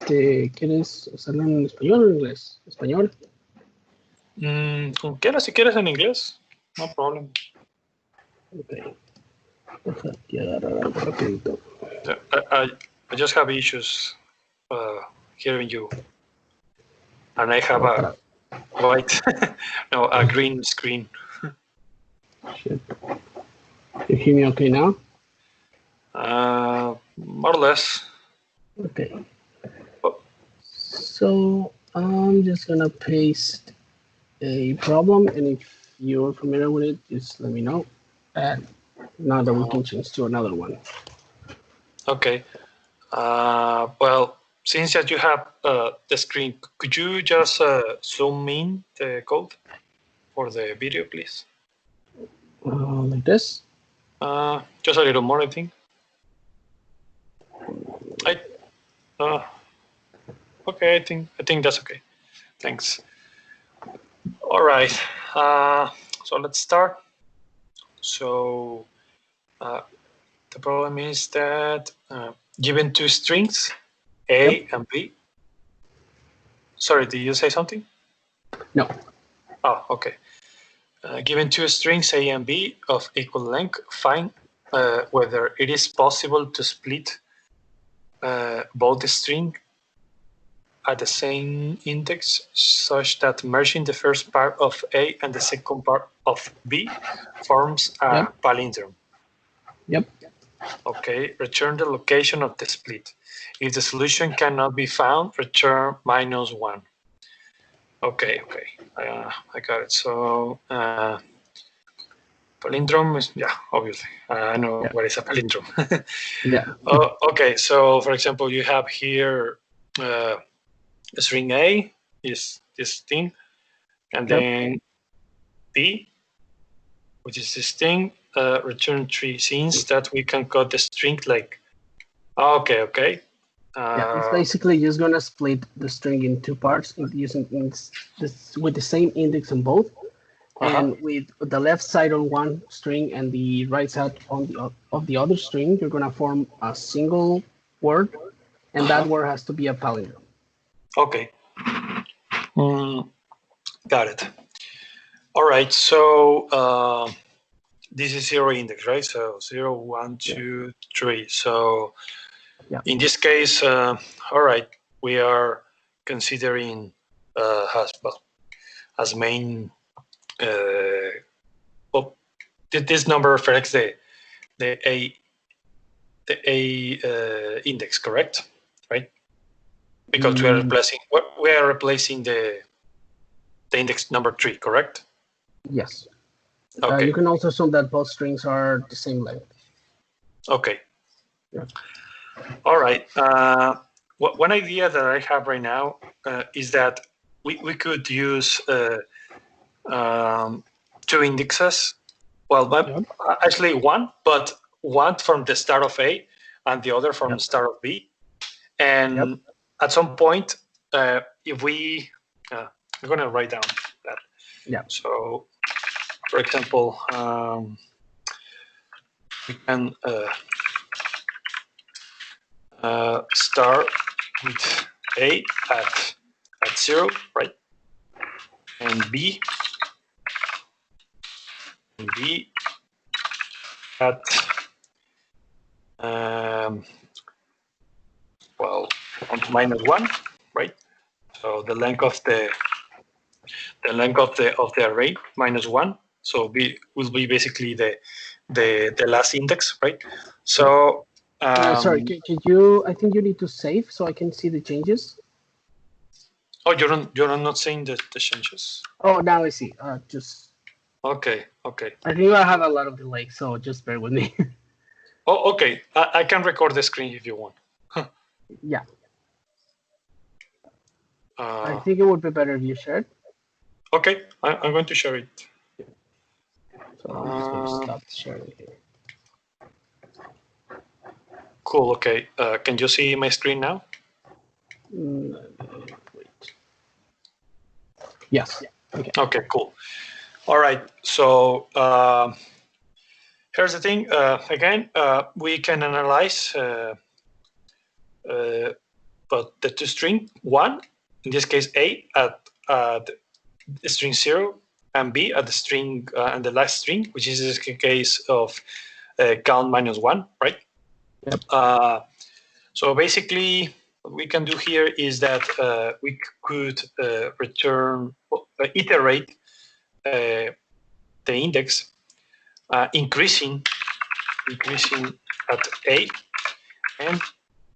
¿Quieres hacerlo en español o en inglés? ¿Español? Como quieras, si quieres en inglés, no problem. Ok. Deja aquí agarrar algo rapidito. I just have issues hearing you. And I have a white, no, a green screen. Shit. You hear me okay now? More or less. Okay. So I'm just gonna paste a problem, and if you're familiar with it, just let me know. And now that we can change to another one. Okay. Well, since that you have the screen, could you just zoom in the code for the video, please? Like this? Just a little more, I think. Okay, I think that's okay. Thanks. All right. So let's start. So the problem is that given two strings, A and B. Sorry, did you say something? No. Oh, okay. Given two strings A and B of equal length, find whether it is possible to split both the string at the same index such that merging the first part of A and the second part of B forms a palindrome. Yep. Okay, return the location of the split. If the solution cannot be found, return -1. Okay, I got it. So palindrome is, yeah, obviously. I know what is a palindrome. Yeah. Okay, so for example, you have here string A is this thing, and then B, which is this thing, return 3. Since that we can cut the string like, okay. Yeah, it's basically just gonna split the string in two parts using this with the same index on both, and with the left side on one string and the right side on the other string, you're gonna form a single word, and that word has to be a palindrome. Okay. Got it. All right. So this is 0 index, right? So 0, 1, 2, 3. So in this case, all right, we are considering as main. Well, this number reflects the A index, correct? Right? Because we are replacing the index number 3, correct? Yes. Okay. You can also assume that both strings are the same length. Okay. Yeah. All right. One idea that I have right now is that we could use 2 indexes. Well, actually one, but one from the start of A and the other from the start of B. And at some point, if we, I'm going to write down that. Yeah. So, for example, we can start with A at 0, right? And B at -1, right? So the length of the array -1. So B will be basically the last index, right? So sorry, can you? I think you need to save so I can see the changes. Oh, you're not seeing the changes. Oh, now I see. Just. Okay. I think I have a lot of delay, so just bear with me. Oh, okay. I can record the screen if you want. Yeah. I think it would be better if you shared. Okay, I'm going to share it. So I'm just going to stop sharing here. Cool. Okay. Can you see my screen now? Wait. Yes. Okay. Cool. All right. So here's the thing. Again, we can analyze but the two string, one, in this case A at the string 0, and B at the string and the last string, which is the case of count -1, right? Yep. So basically, what we can do here is that we could return, iterate the index, increasing at A and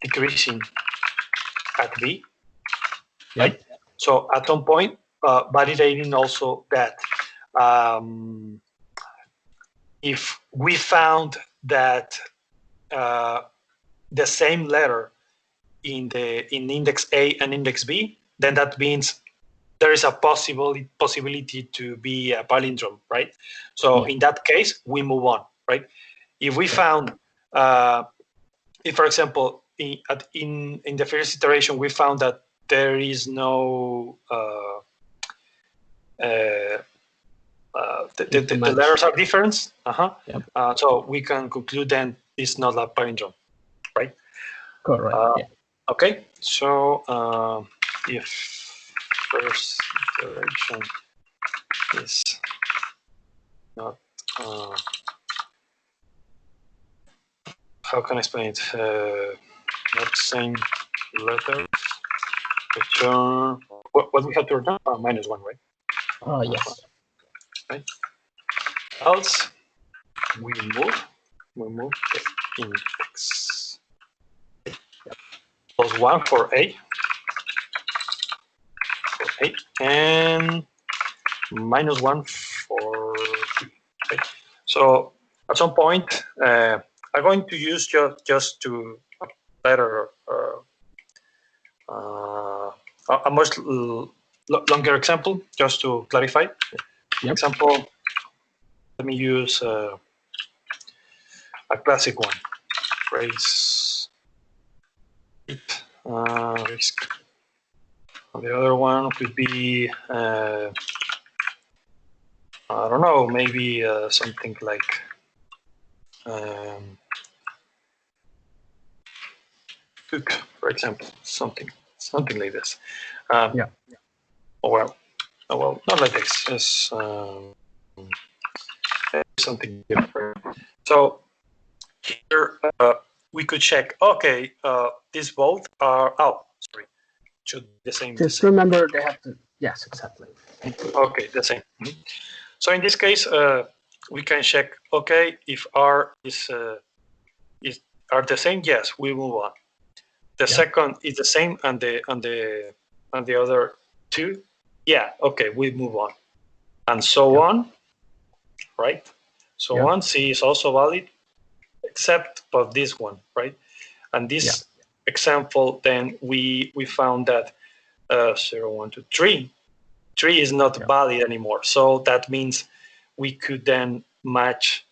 decreasing at B, right? Yep. So at some point, validating also that if we found that the same letter in index A and index B, then that means there is a possibility to be a palindrome, right? So in that case, we move on, right? If we found, if for example, in the first iteration, we found that there is no the letters are different. Yep. So we can conclude then it's not a palindrome, right? Correct. Yeah. Okay. So if first iteration is not, how can I explain it? Not same letters. Return. What we have to return? -1, right? Yes. Right. Else we move the index. +1 for A, and -1 for B. Okay. So at some point, I'm going to use just to better a much longer example, just to clarify. Yep. Example, let me use a classic one. Raise risk. The other one could be, I don't know, maybe something like cook, for example, something like this. Yeah. Well, not like this. It's something different. So here we could check. Okay, these both are. Oh, sorry. Should be the same. Just remember they have to. Yes, exactly. Okay, the same. So in this case, we can check. Okay, if R is are the same, yes, we move on. The second is the same, and the other two, yeah, okay, we move on, and so on, right? So on. C is also valid, except for this one, right? And this example, then we found that 0, 1, 2, 3. 3 is not valid anymore. So that means we could then match,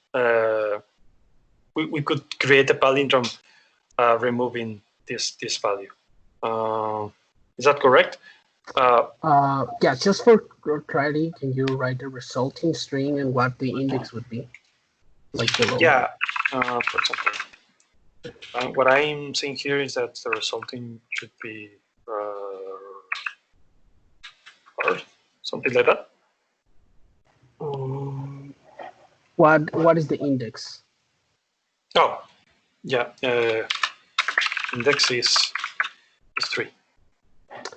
we could create a palindrome removing this value. Is that correct? Yeah, just for clarity, can you write the resulting string and what the index would be? Like below? Yeah, for example, what I'm seeing here is that the resulting should be or something like that. What is the index? Oh, yeah, index is 3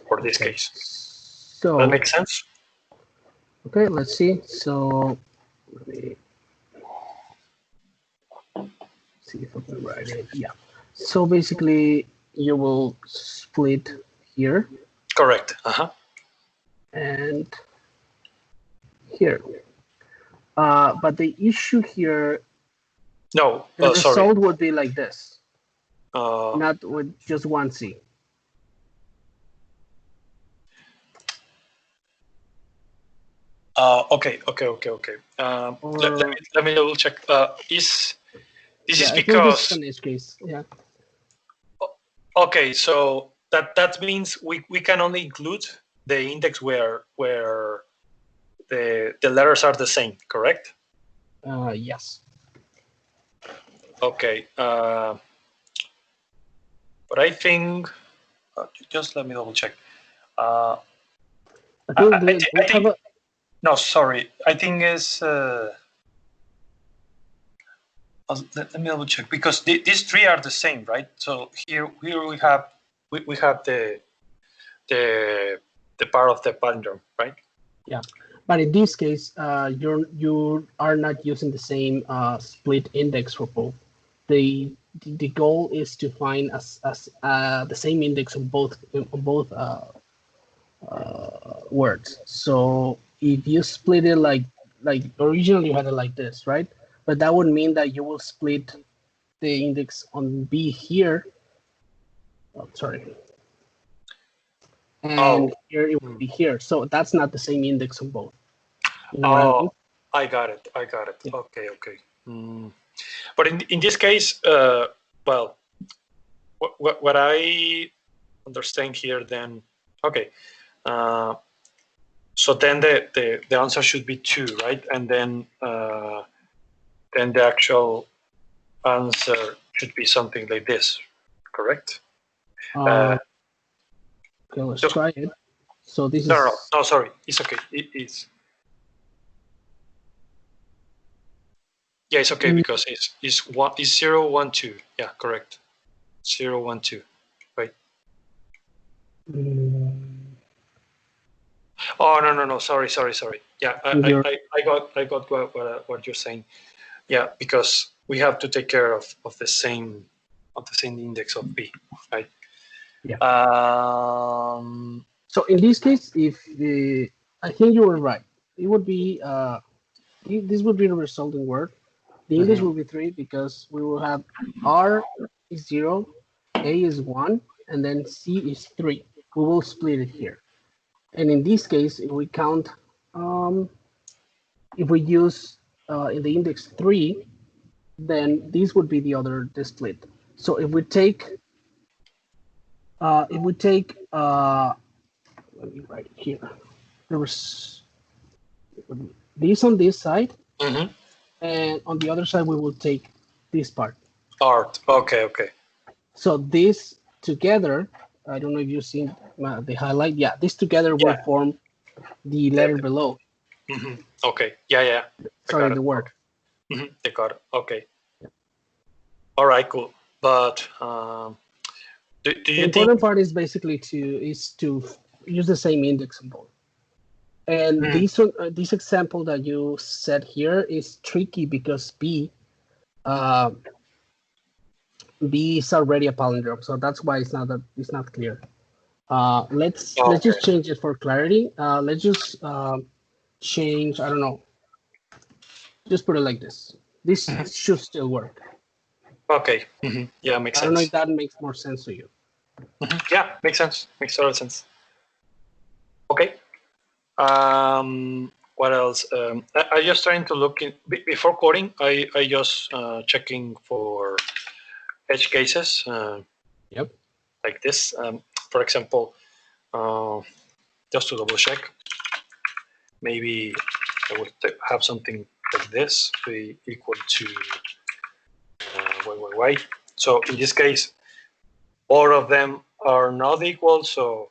for this case. So that makes sense. Okay, let's see. So let me see if I can write it. Yeah. So basically, you will split here. Correct. And here. But the issue here, no, the sorry. result would be like this, not with just one C. Okay. Let me double check. This is because in this case, yeah. Okay, so that means we can only include the index where the letters are the same, correct? Yes. Okay. But I think Just let me double check. I I think have a, no, sorry. I think is let me double check because these three are the same, right? So here we have the part of the palindrome, right? yeah, but in this case, you are not using the same split index for both. The goal is to find the same index on both words. So if you split it like originally you had it like this, right? But that would mean that you will split the index on B here. Oh, sorry. And here it would be here. So that's not the same index on both. You know what I mean? I got it. Yeah. Okay. But in this case, well, what I understand here then, okay. So then the answer should be 2, right? And then the actual answer should be something like this, correct? Okay, let's try it. So this is no, sorry, it's okay. It's yeah, it's okay because it's 0, 1, 2. Yeah, correct. 0, 1, 2, right? Oh no, sorry. Yeah, I got what you're saying. Yeah, because we have to take care of the same index of B, right? Yeah. Um, So in this case, I think you were right. It would be this would be the resulting word. The index will be 3 because we will have R is 0, A is 1, and then C is 3. We will split it here. And in this case, if we count, if we use in the index 3, then this would be the split. So if we take let me write it here. There was this on this side, and on the other side we will take this part. Art. Okay. So this together, I don't know if you've seen the highlight. Yeah, this together will form the letter below. Okay. Yeah. Sorry, the word. Okay. I got it. Okay. All right. Cool. But do you the important part is basically to use the same index in both. And this example that you said here is tricky because B is already a palindrome, so that's why it's not clear. Let's just change it for clarity. Let's just change. I don't know. Just put it like this. This should still work. Okay. Yeah, makes sense. I don't know if that makes more sense to you. Yeah, makes sense. Makes total sense. Okay. What else? I just trying to look in before coding. I just checking for edge cases. Yep. Like this. For example, just to double check, maybe I would have something like this be equal to y. So in this case, all of them are not equal, so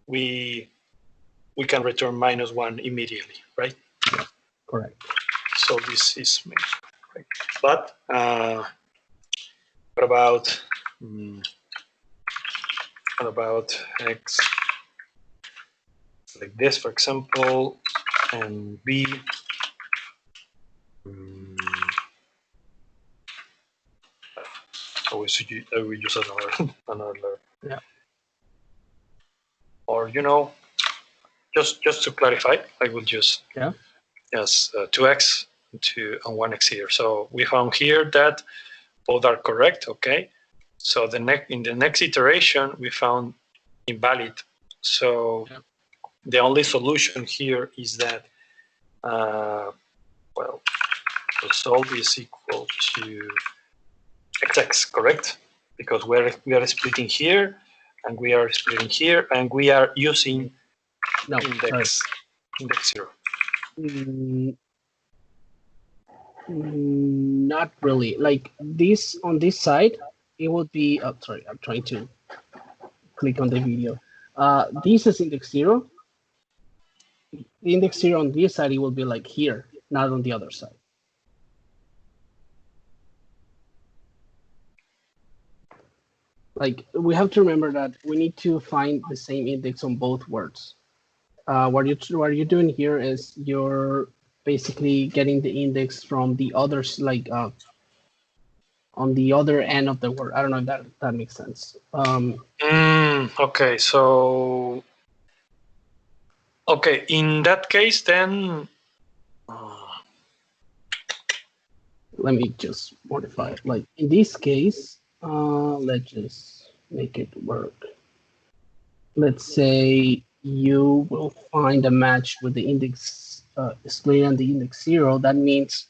we can return -1 immediately, right? Yeah, correct. So this is right. But what about x like this, for example, and b? I will use another. Yeah. Or just to clarify, I will just yes 2x and 1x here. So we found here that both are correct. Okay. So in the next iteration we found invalid. So the only solution here is that well, result is equal to xx, correct? Because we are splitting here, and we are splitting here, and we are using index 0. Not really. Like this on this side, it would be. Oh, sorry, I'm trying to click on the video. This is index 0. The index 0 on this side, it will be like here, not on the other side. Like, we have to remember that we need to find the same index on both words. What you're doing here is you're basically getting the index from the others, like on the other end of the word. I don't know if that makes sense. Okay, so okay, in that case, then let me just modify it. Like in this case, let's just make it work. Let's say you will find a match with the index split and the index 0. That means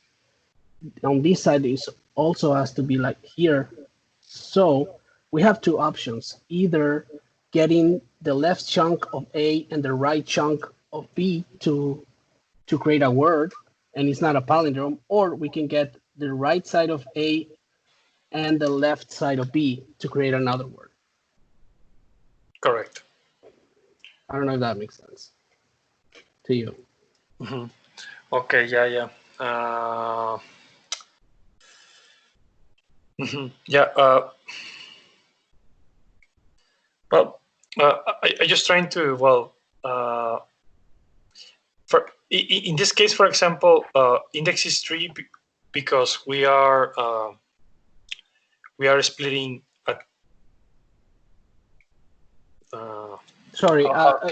on this side it also has to be like here. So we have two options: either getting the left chunk of A and the right chunk of B to create a word, and it's not a palindrome, or we can get the right side of A and the left side of B to create another word. Correct. I don't know if that makes sense to you. Mm-hmm. Okay, yeah. Yeah. Well, I just trying to in this case, for example, index is 3 because we are splitting at. Sorry,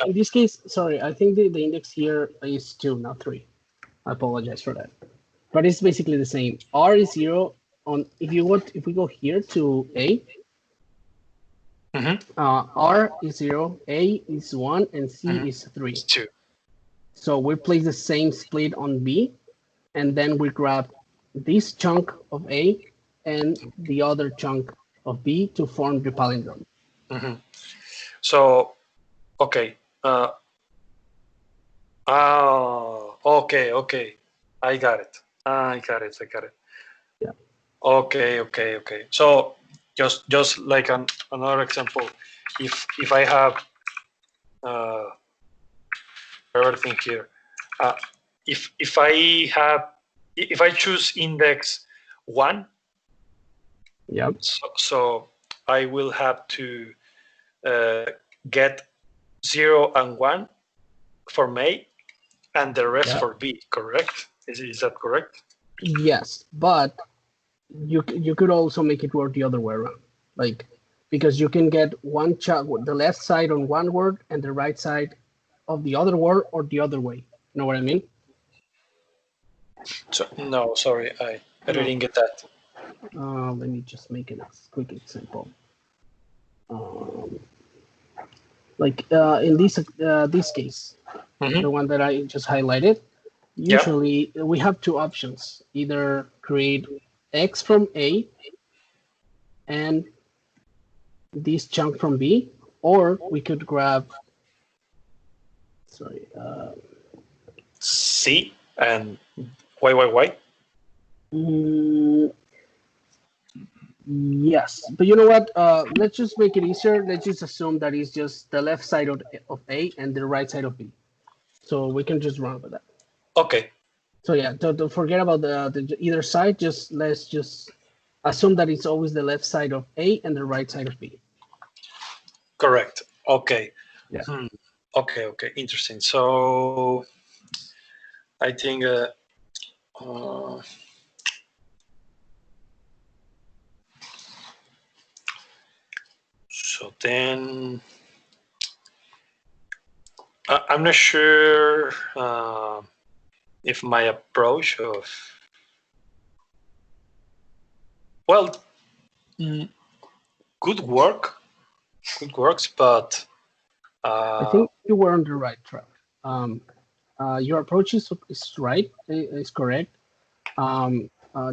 in this case, sorry, I think the index here is 2, not 3. I apologize for that. But it's basically the same. R is 0 on if we go here to A. R is 0, A is 1, and C is 3. It's 2. So we place the same split on B, and then we grab this chunk of A and the other chunk of B to form the palindrome. So, okay. Okay. I got it. Yeah. Okay. So just like another example, if I have everything here, if I choose index 1, yep. So I will have to get 0 and 1 for A and the rest for B, correct? Is that correct? Yes, but you could also make it work the other way around, like because you can get one chunk, the left side on one word and the right side of the other word, or the other way. You know what I mean? So no, sorry, I didn't get that. Let me just make a quick example. Like in this case, the one that I just highlighted, usually we have two options: either create X from A and this chunk from B, or we could grab, sorry, C and Y. Yes, but you know what? Let's just make it easier. Let's just assume that it's just the left side of A and the right side of B. So we can just run with that. Okay. So yeah, don't forget about the either side. Let's just assume that it's always the left side of A and the right side of B. Correct. Okay. Yeah. Okay. Interesting. So I think so then I'm not sure if my approach of good works, but I think you were on the right track. Your approach is right. Is correct.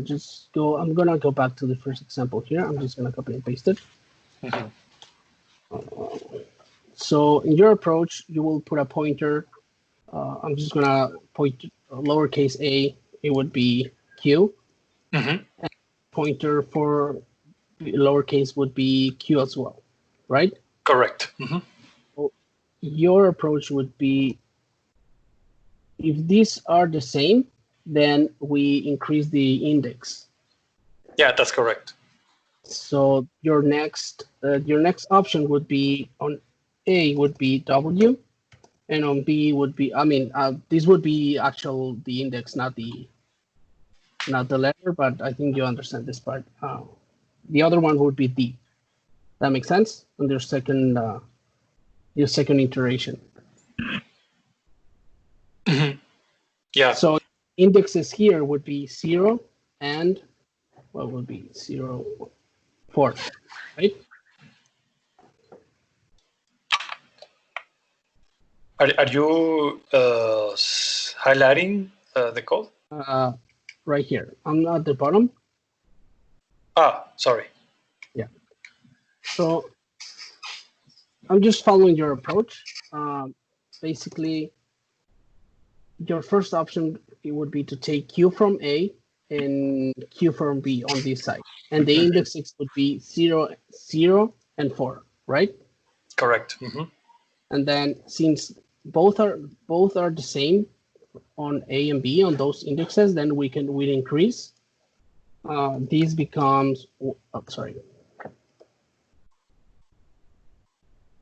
Just go. I'm gonna go back to the first example here. I'm just gonna copy and paste it. So in your approach, you will put a pointer. I'm just gonna point lowercase a. It would be Q. And pointer for lowercase would be Q as well, right? Correct. Your approach would be, if these are the same, then we increase the index. Yeah, that's correct. So your next option would be, on A would be W, and on B would be, this would be the index, not the letter, but I think you understand this part. The other one would be D. That makes sense on your second iteration. Yeah. So indexes here would be 0 and what would be 0, 4, right? Are you highlighting the code? Right here. I'm at the bottom. Sorry. Yeah. So I'm just following your approach. Basically, your first option, it would be to take Q from A and Q from B on this side. And the indexes would be 0, 0, and 4, right? Correct. And then since both are the same on A and B on those indexes, then we increase. This becomes,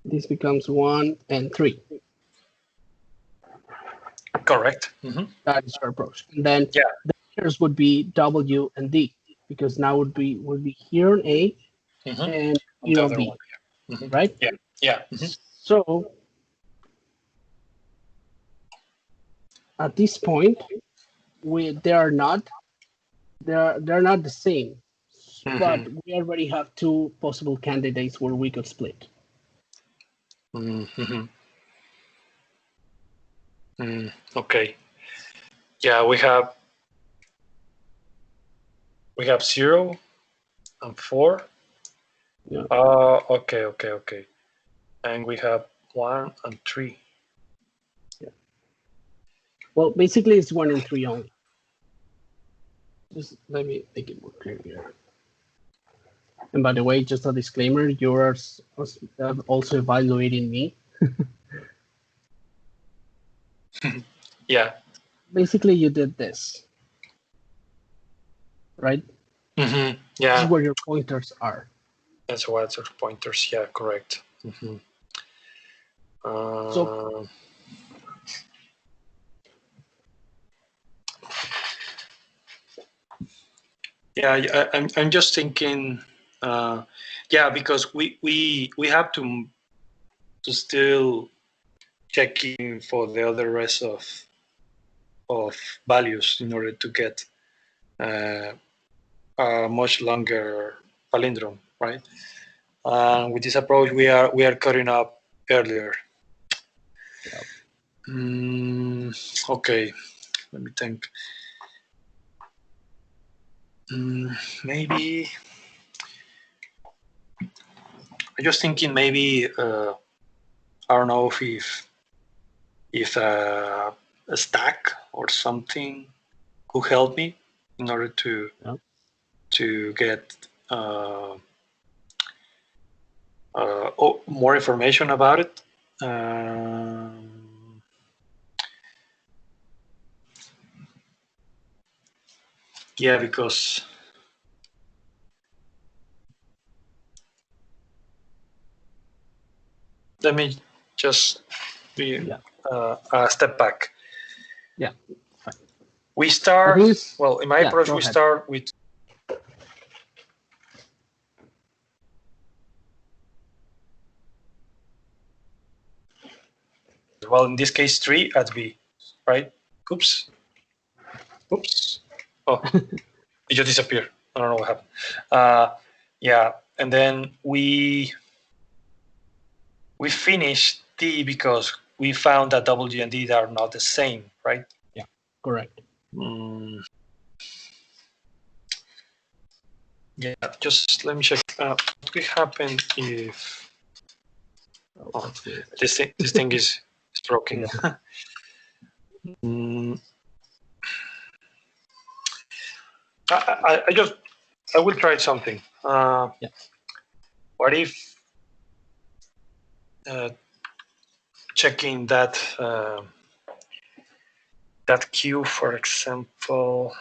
this becomes 1 and 3. Correct. That is our approach. And then the letters would be W and D, because now would be here on A and here on B, right? Yeah. So at this point, they're not the same, but we already have two possible candidates where we could split. Okay. Yeah, we have 0 and 4. Yeah. Okay. And we have 1 and 3. Yeah. Well, basically it's 1 and 3 only. Just let me make it more clear here. And by the way, just a disclaimer, you are also evaluating me. Yeah. Basically, you did this, right? Yeah. This is where your pointers are. That's what our pointers. Yeah, correct. So yeah, I'm just thinking. Because we have to still check in for the other rest of values in order to get a much longer palindrome, right? With this approach, we are cutting up earlier. Okay, let me think. Maybe I'm just thinking. Maybe I don't know if a stack or something could help me in order to get more information about it. Yeah, because let me just be a step back. Yeah, fine. We start, well, in my approach, we start with well, in this case, 3 at B, right? Oops. Oh, it just disappeared. I don't know what happened. Yeah, and then we finished D because we found that W and D are not the same, right? Yeah, correct. Yeah, just let me check. What will happen if this thing is broken? I will try something. What if checking that that queue, for example.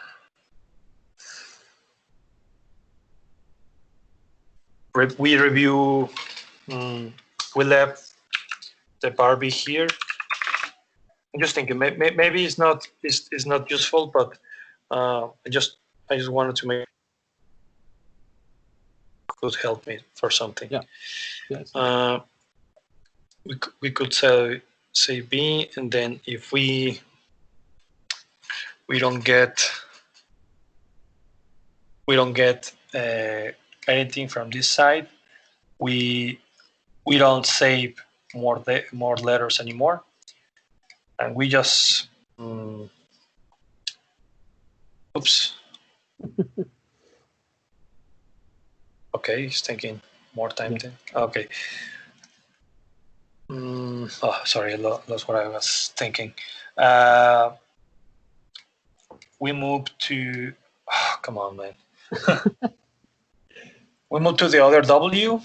We review. We left the Barbie here. I'm just thinking maybe it's not useful, but I just wanted to make could help me for something. Yeah. Yes. We could say B, and then if we don't get anything from this side, we don't save more letters anymore, and we just oops. Okay, it's taking more time then. Okay. Oh, sorry, I lost what I was thinking. We move to. Oh, come on, man. We move to the other W.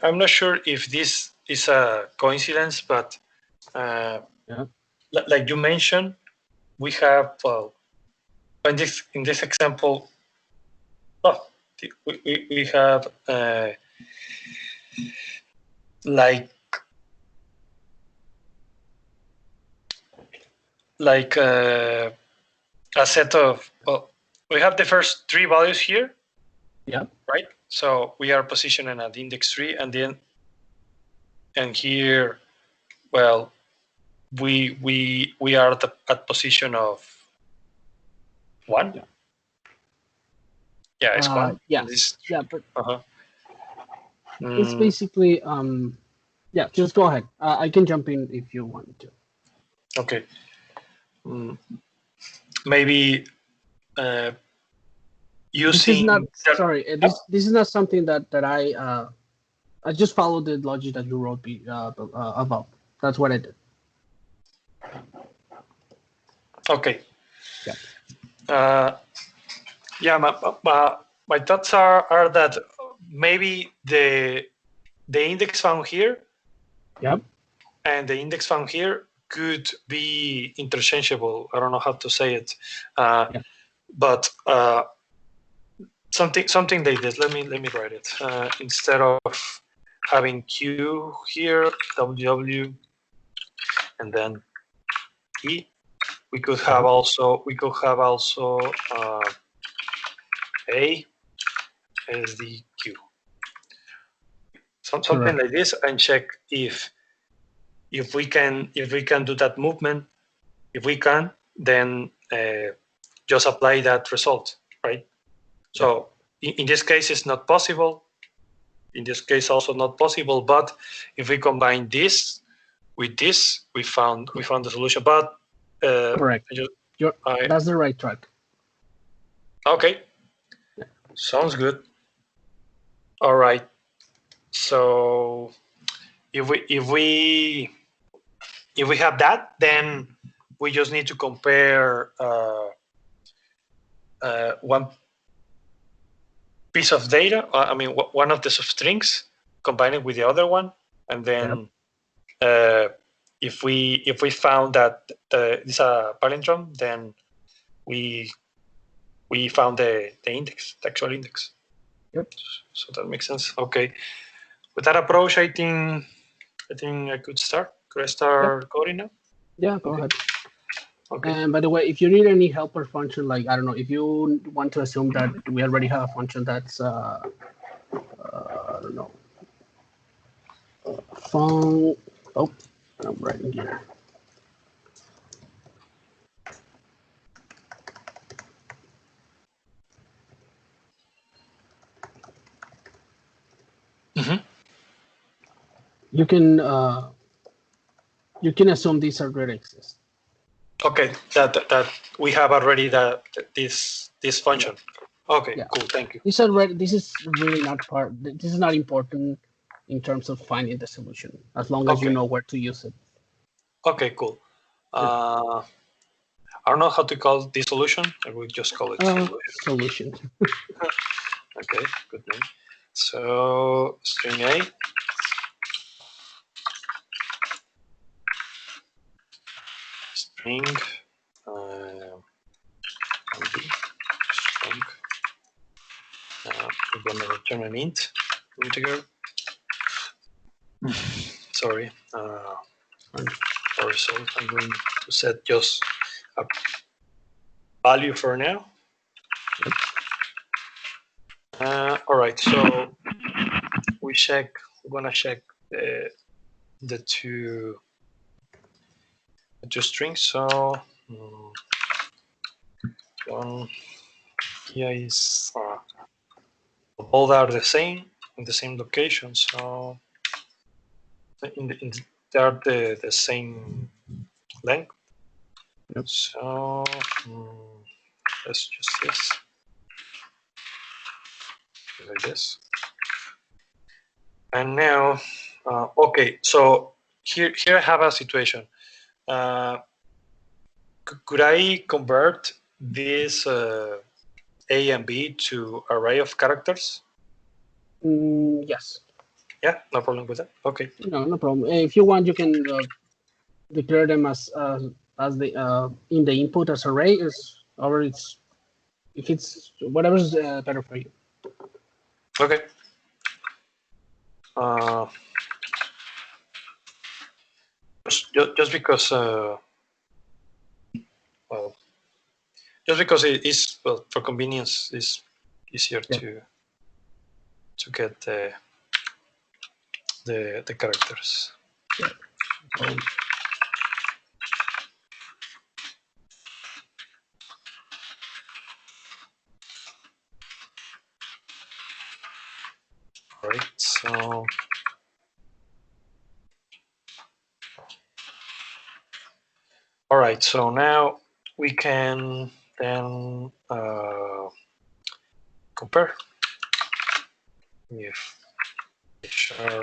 I'm not sure if this is a coincidence, but like you mentioned, we have in this example, we have like a set of we have the first three values here. Yeah. Right. So we are positioning at index 3, and then here, well, we are at position of 1. Yeah, it's 1. Yeah. Yeah, but it's basically yeah. Just go ahead. I can jump in if you want to. Okay. Maybe using. This is not sorry. This is not something that I just followed the logic that you wrote about. That's what I did. Okay. Yeah. Yeah. My thoughts are that maybe the index found here. Yep. And the index found here could be interchangeable. I don't know how to say it, but something like this. Let me write it. Instead of having Q here, WW, and then E, we could have also A as the Q. Something like this, and check if we can do that movement. If we can, then just apply that result, right? So in this case, it's not possible. In this case, also not possible. But if we combine this with this, we found the solution. But correct. That's the right track. Okay, sounds good. All right. So if we have that, then we just need to compare one piece of data. I mean, one of the substrings, combine it with the other one, and then if we found that this is a palindrome, then we found the index, the actual index. Yep. So that makes sense. Okay. With that approach, I think I could start. Could I start coding now? Yeah, go ahead. Okay. And by the way, if you need any helper function, like I don't know, if you want to assume that we already have a function that's I don't know, I'm writing here. You can assume these already exist. Okay, that we have already this function. Okay, Yeah. cool. Thank you. This is really not part. This is not important in terms of finding the solution, as long as you Okay. know where to use it. Okay, cool. I don't know how to call this solution. I will just call it Solution. Okay, good name. So string A. String B. String. We're gonna return an integer. Sorry. For result, I'm going to set just a value for now. Yep. All right, so we're gonna check the two strings. So one here is both are the same in the same location. So they are the same length. Yep. So let's just this like this. And now, okay, so here I have a situation. Could I convert this A and B to array of characters? Yes. Yeah, no problem with that. Okay. No problem. If you want, you can declare them as the in the input as array or it's if it's whatever's better for you. Okay. Just because well, just because it is for convenience is easier to get the characters. Yeah. Right. So all right. So now we can then compare if char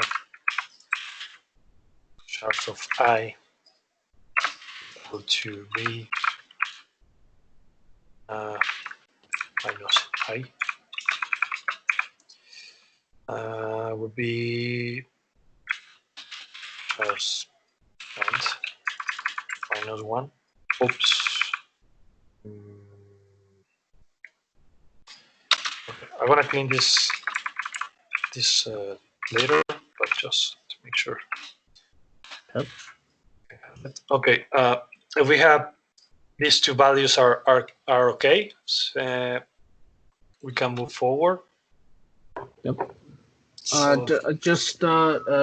of I equal to B minus I would be chars and minus 1. Oops. Okay. I want to clean this later, but just to make sure. Yep. Okay. If we have these two values are okay, so we can move forward. Yep. So Just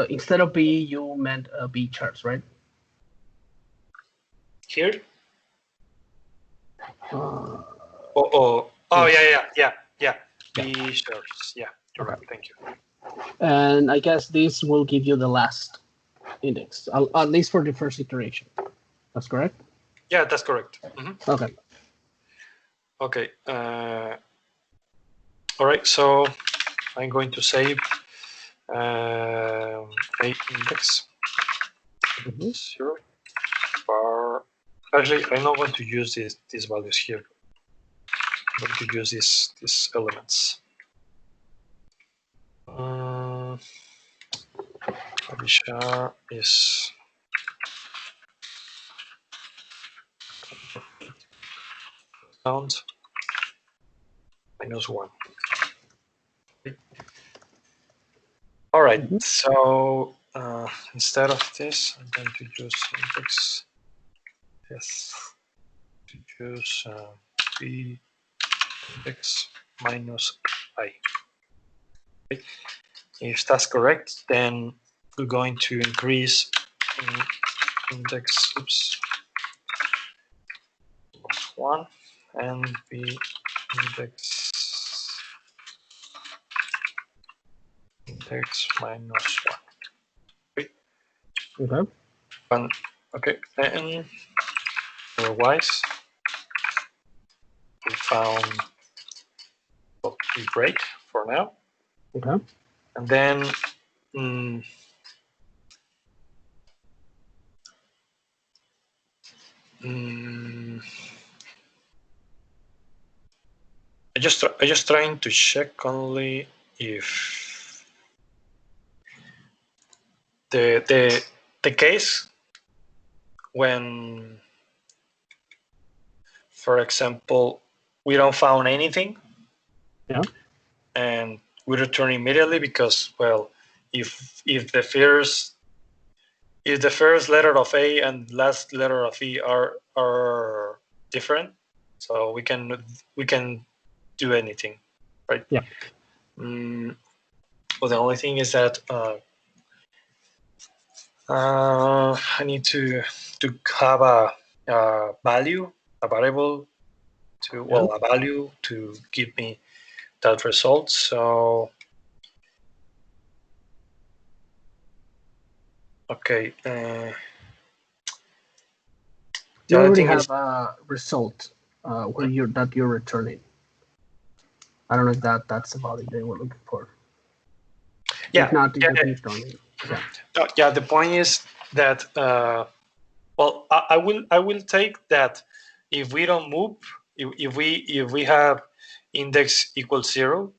instead of B, you meant B charts, right? here. Yes. Yeah. B charts. Yeah, you're right. Thank you. And I guess this will give you the last index, at least for the first iteration. That's correct? Yeah, that's correct. Okay. Okay. All right. So I'm going to save a index 0 bar. Actually, I'm not going to use these values here. I'm going to use these elements. Publisher is count -1. All right. So instead of this, I'm going to use index. Yes. To use b index minus I. Okay. If that's correct, then we're going to increase index 1 and b index minus 1. Okay. Okay, and otherwise we found we break for now. Okay. And then I just trying to check only if the case when, for example, we don't found anything, Yeah. and we return immediately because, well, if the first letter of A and last letter of E are different, so we can do anything, right? Yeah. Well, the only thing is that I need to have a value, a variable to, well, a value to give me that result. So okay, You the other already thing is, have a result where you're returning. I don't know if that's the value they were looking for. yeah, If not, you yeah, just need to only. Yeah. yeah. The point is that well, I will take that if we don't move, if we have index equals 0,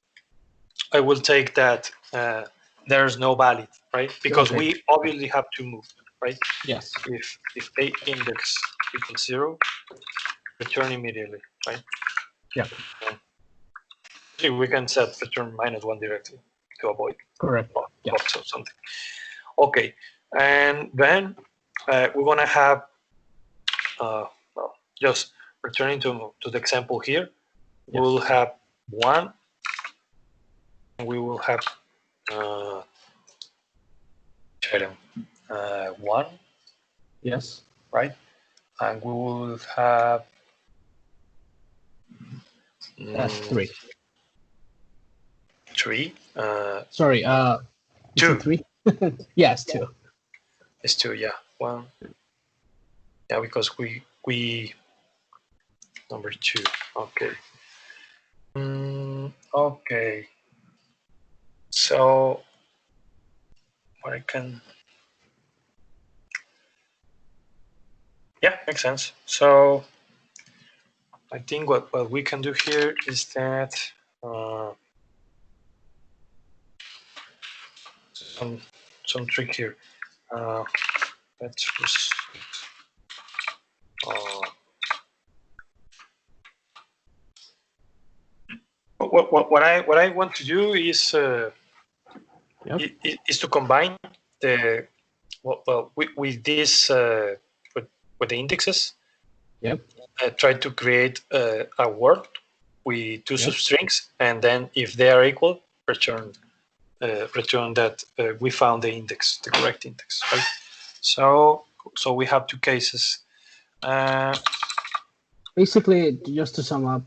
I will take that there's no valid, right? Because Okay. we obviously have to move, right? Yes. If A index equals 0, return immediately, right? Yeah. See, we can set return -1 directly to avoid Correct. Yeah. lots of something. Okay, and then we're gonna have well, just returning to the example here. Yes. We'll have 1, and we will have 1, Yes. right? And we will have 3. 3. Sorry. Is 2. it 3? Yes, 2. It's 2. Yeah, 1. Yeah, because we number 2. Okay. Okay. So what I can. Yeah, makes sense. So I think what we can do here is that some trick here. Let's just what I want to do is is to combine the with this with the indexes. Yep. Try to create a word with 2 substrings, and then if they are equal, return that we found the index, the correct index, right? So we have 2 cases. Basically, just to sum up,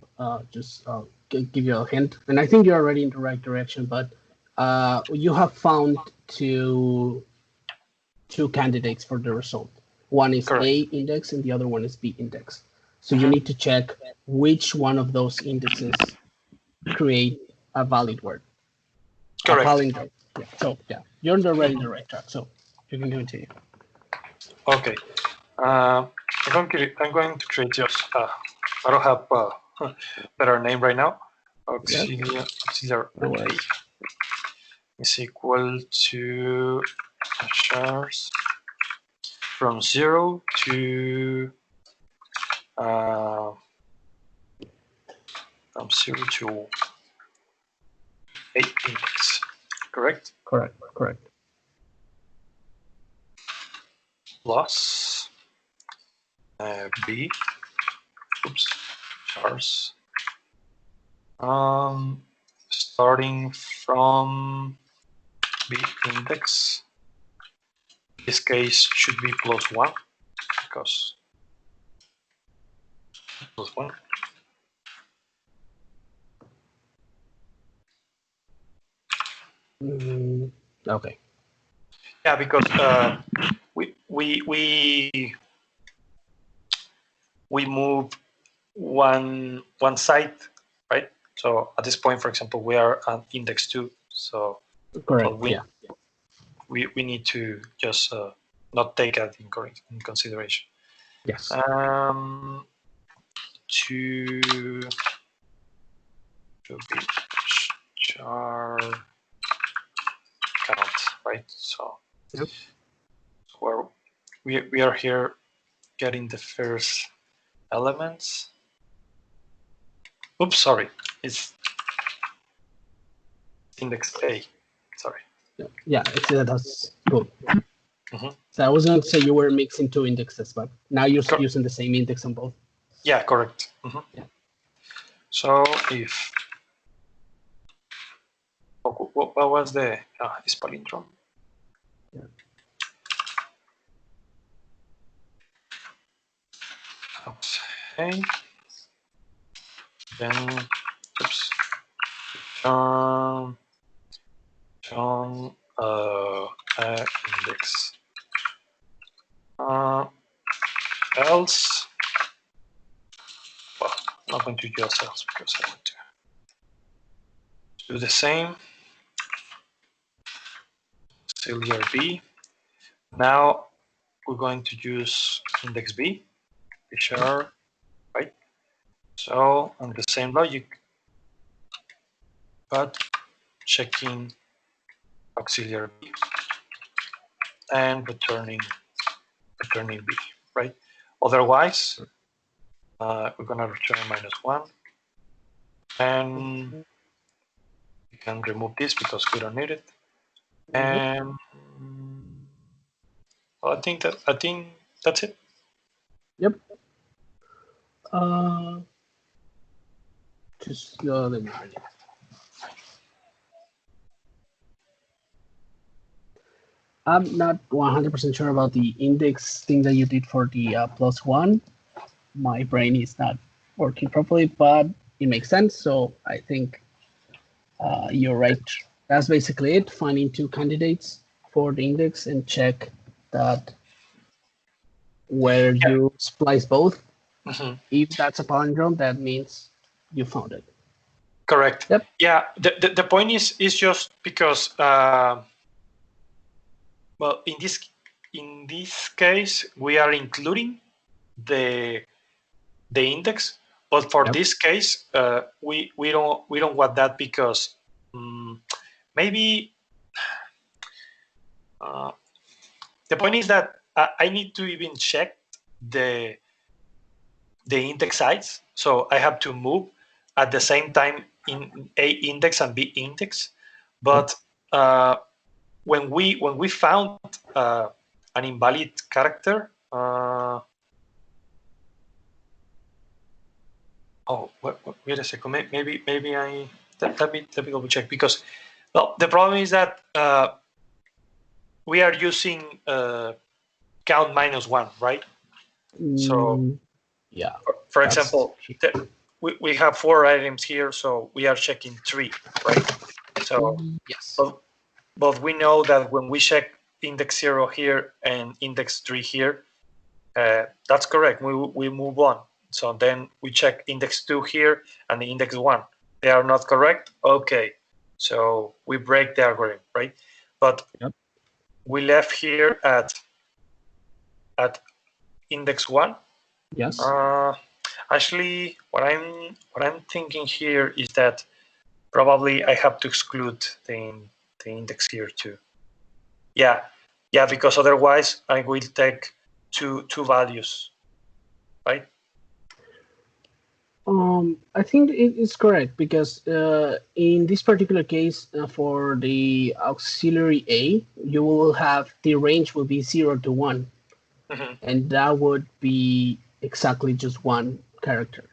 just give you a hint, and I think you're already in the right direction, but you have found two candidates for the result. One is Correct. A index and the other one is B index. So you need to check which one of those indexes create a valid word. Correct. A palindrome. Yeah. So yeah, you're already in the right track. So you can continue. Okay. I'm going to create just. I don't have a better name right now. Auxiliary A is equal to chars from 0 to from 0 to 8 index. Correct. Correct. Plus B. Oops. Chars. Starting from B index. In this case should be +1 because +1. Okay. Yeah, because we move one side, right? So at this point, for example, we are at index 2. So Correct. we need to just not take that in consideration. Yes. To be char count, right? So Yep. where we are here getting the first elements. Oops, sorry, it's index A. Sorry. Yeah, that's good. Mhm. So I was going to say you were mixing two indexes, but now you're using the same index on both. Yeah, correct. Yeah. So if what was the this palindrome? Yeah. Okay. Then oops. John index else. Well, I'm not going to use else because I want to do the same. Still here B. Now we're going to use index B. Be sure, right? So on the same logic, but checking auxiliary B and returning B, right? Otherwise, we're gonna return -1, and we can remove this because we don't need it. And well, I think that's it. Yep. Just let me ready. I'm not 100% sure about the index thing that you did for the +1. My brain is not working properly, but it makes sense. So I think you're right. That's basically it. Finding two candidates for the index and check that where you splice both. If that's a palindrome, that means you found it. Correct. Yep. Yeah. The point is just because well, in this case we are including the index, but for this case we don't want that because maybe the point is that I need to even check the index size, so I have to move at the same time in A index and B index. But when we found an invalid character, wait a second, maybe I let me double check, because well, the problem is that we are using count -1, right? So yeah, for example, we have 4 items here, so we are checking 3, right? So yes, but we know that when we check index 0 here and index 3 here, that's correct. We move on. So then we check index 2 here and the index 1. They are not correct. Okay, so we break the algorithm, right? But we left here at index 1. Yes. Actually, what I'm thinking here is that probably I have to exclude the index here too. Yeah, because otherwise I will take two values, right? I think it is correct because in this particular case, for the auxiliary A, you will have the range will be 0 to 1, and that would be exactly just one character.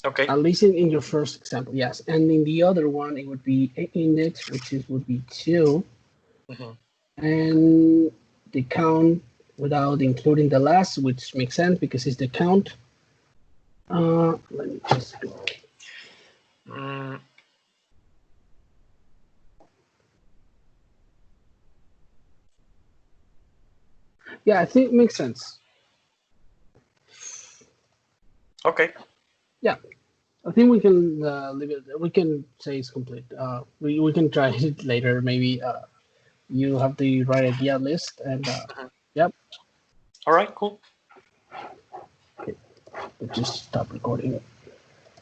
Okay. At least in your first example, yes. And in the other one, it would be A index, which would be 2, and the count without including the last, which makes sense because it's the count. Let me just go. Yeah, I think it makes sense. Okay. I think we can leave it. We can say it's complete. We can try it later. Maybe you have the right idea list, and yep. All right. Cool. Okay, let's just stop recording.